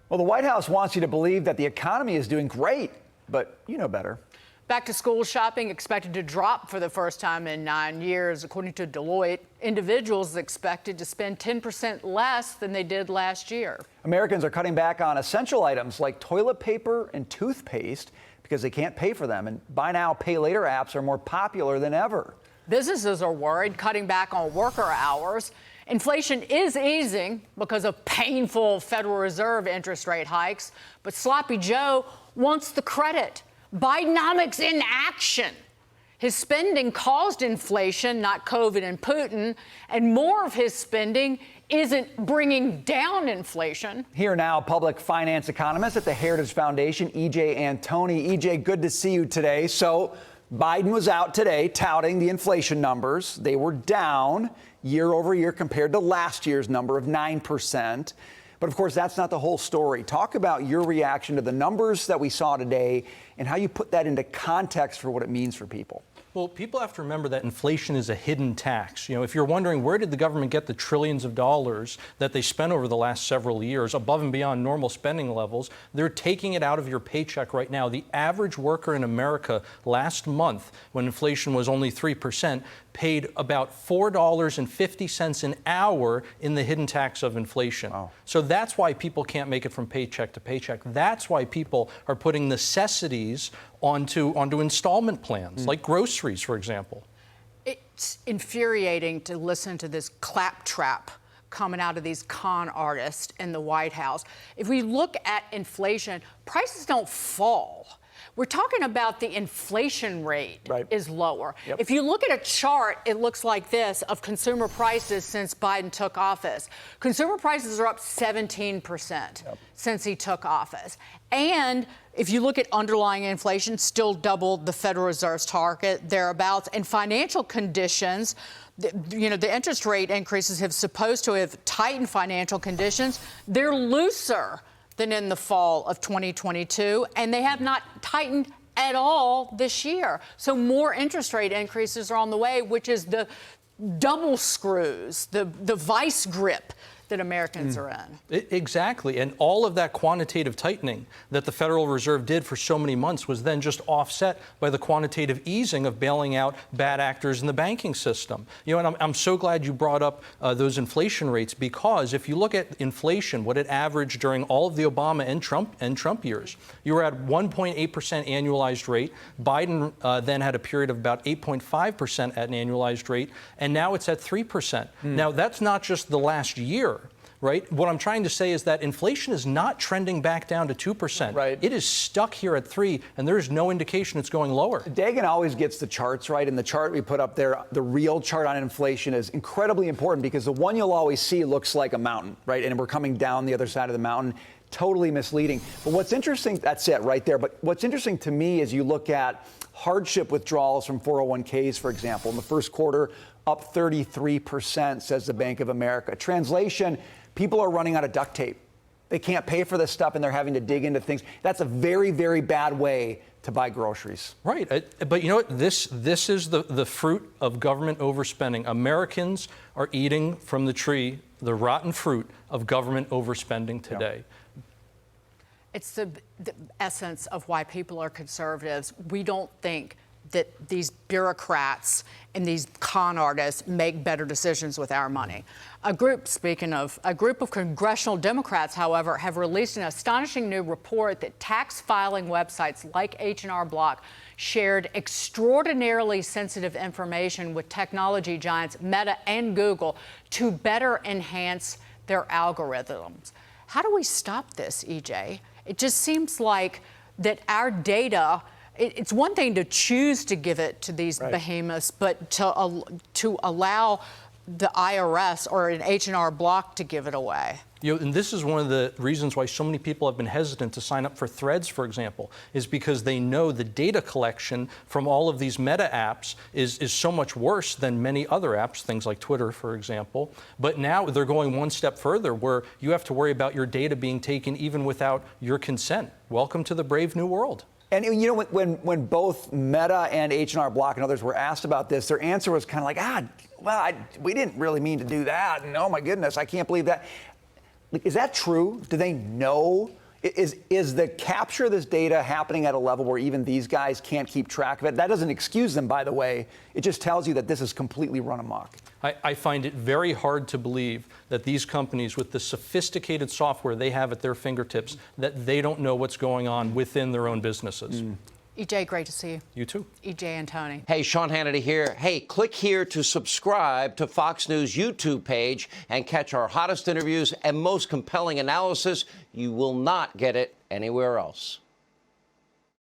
Well, the White House wants you to believe that the economy is doing great, but you know better. Back to school shopping expected to drop for the first time in 9 years. According to Deloitte, individuals expected to spend 10% less than they did last year. Americans are cutting back on essential items like toilet paper and toothpaste because they can't pay for them. And buy now, pay later apps are more popular than ever. Businesses are worried, cutting back on worker hours. Inflation is easing because of painful Federal Reserve interest rate hikes, but Sloppy Joe wants the credit. Bidenomics in action. His spending caused inflation, not COVID and Putin, and more of his spending isn't bringing down inflation. Here now, public finance economist at the Heritage Foundation, EJ Antoni. EJ, good to see you today. So Biden was out today touting the inflation numbers. They were down year over year compared to last year's number of 9%. But of course, that's not the whole story. Talk about your reaction to the numbers that we saw today and how you put that into context for what it means for people. Well, people have to remember that inflation is a hidden tax. You know, if you're wondering where did the government get the trillions of dollars that they spent over the last several years above and beyond normal spending levels, they're taking it out of your paycheck right now. The average worker in America last month, when inflation was only 3%, paid about $4.50 an hour in the hidden tax of inflation. Wow. So that's why people can't make it from paycheck to paycheck. That's why people are putting necessities onto installment plans, like groceries, for example. It's infuriating to listen to this claptrap coming out of these con artists in the White House. If we look at inflation, prices don't fall. We're talking about the inflation rate is lower. Yep. If you look at a chart, it looks like this of consumer prices since Biden took office. Consumer prices are up 17% since he took office. And if you look at underlying inflation, still doubled the Federal Reserve's target, thereabouts. And financial conditions, the interest rate increases have supposed to have tightened financial conditions. They're looser than in the fall of 2022, and they have not tightened at all this year. So more interest rate increases are on the way, which is the double screws, the vice grip that Americans are in. Exactly. And all of that quantitative tightening that the Federal Reserve did for so many months was then just offset by the quantitative easing of bailing out bad actors in the banking system. You know, and I'm so glad you brought up those inflation rates, because if you look at inflation, what it averaged during all of the Obama and Trump years, you were at 1.8% annualized rate. Biden then had a period of about 8.5% at an annualized rate, and now it's at 3%. Now, that's not just the last year. Right? What I'm trying to say is that inflation is not trending back down to 2%. Right. It is stuck here at 3%, and there is no indication it's going lower. Dagan always gets the charts right, and the chart we put up there, the real chart on inflation, is incredibly important because the one you'll always see looks like a mountain, right? And we're coming down the other side of the mountain. Totally misleading. But what's interesting, that's it right there. But what's interesting to me is you look at hardship withdrawals from 401ks, for example, in the first quarter, up 33%, says the Bank of America. Translation, people are running out of duct tape. They can't pay for this stuff, and they're having to dig into things. That's a very, very bad way to buy groceries. Right. But you know what? This is the fruit of government overspending. Americans are eating from the tree the rotten fruit of government overspending today. Yeah. It's the essence of why people are conservatives. We don't think that these bureaucrats and these con artists make better decisions with our money. A group of congressional Democrats, however, have released an astonishing new report that tax filing websites like H&R Block shared extraordinarily sensitive information with technology giants Meta and Google to better enhance their algorithms. How do we stop this, EJ? It just seems like that our data, it's one thing to choose to give it to these behemoths, but to allow the IRS or an H&R Block to give it away. You know, and this is one of the reasons why so many people have been hesitant to sign up for Threads, for example, is because they know the data collection from all of these meta apps is so much worse than many other apps, things like Twitter, for example. But now they're going one step further, where you have to worry about your data being taken even without your consent. Welcome to the brave new world. And you know, when both Meta and H&R Block and others were asked about this, their answer was kind of like, we didn't really mean to do that. And oh my goodness, I can't believe that. Is that true? Do they know? Is the capture of this data happening at a level where even these guys can't keep track of it? That doesn't excuse them, by the way. It just tells you that this is completely run amok. I find it very hard to believe that these companies, with the sophisticated software they have at their fingertips, that they don't know what's going on within their own businesses. EJ, great to see you. You too. EJ Antoni. Hey, Sean Hannity here. Hey, click here to subscribe to Fox News YouTube page and catch our hottest interviews and most compelling analysis. You will not get it anywhere else.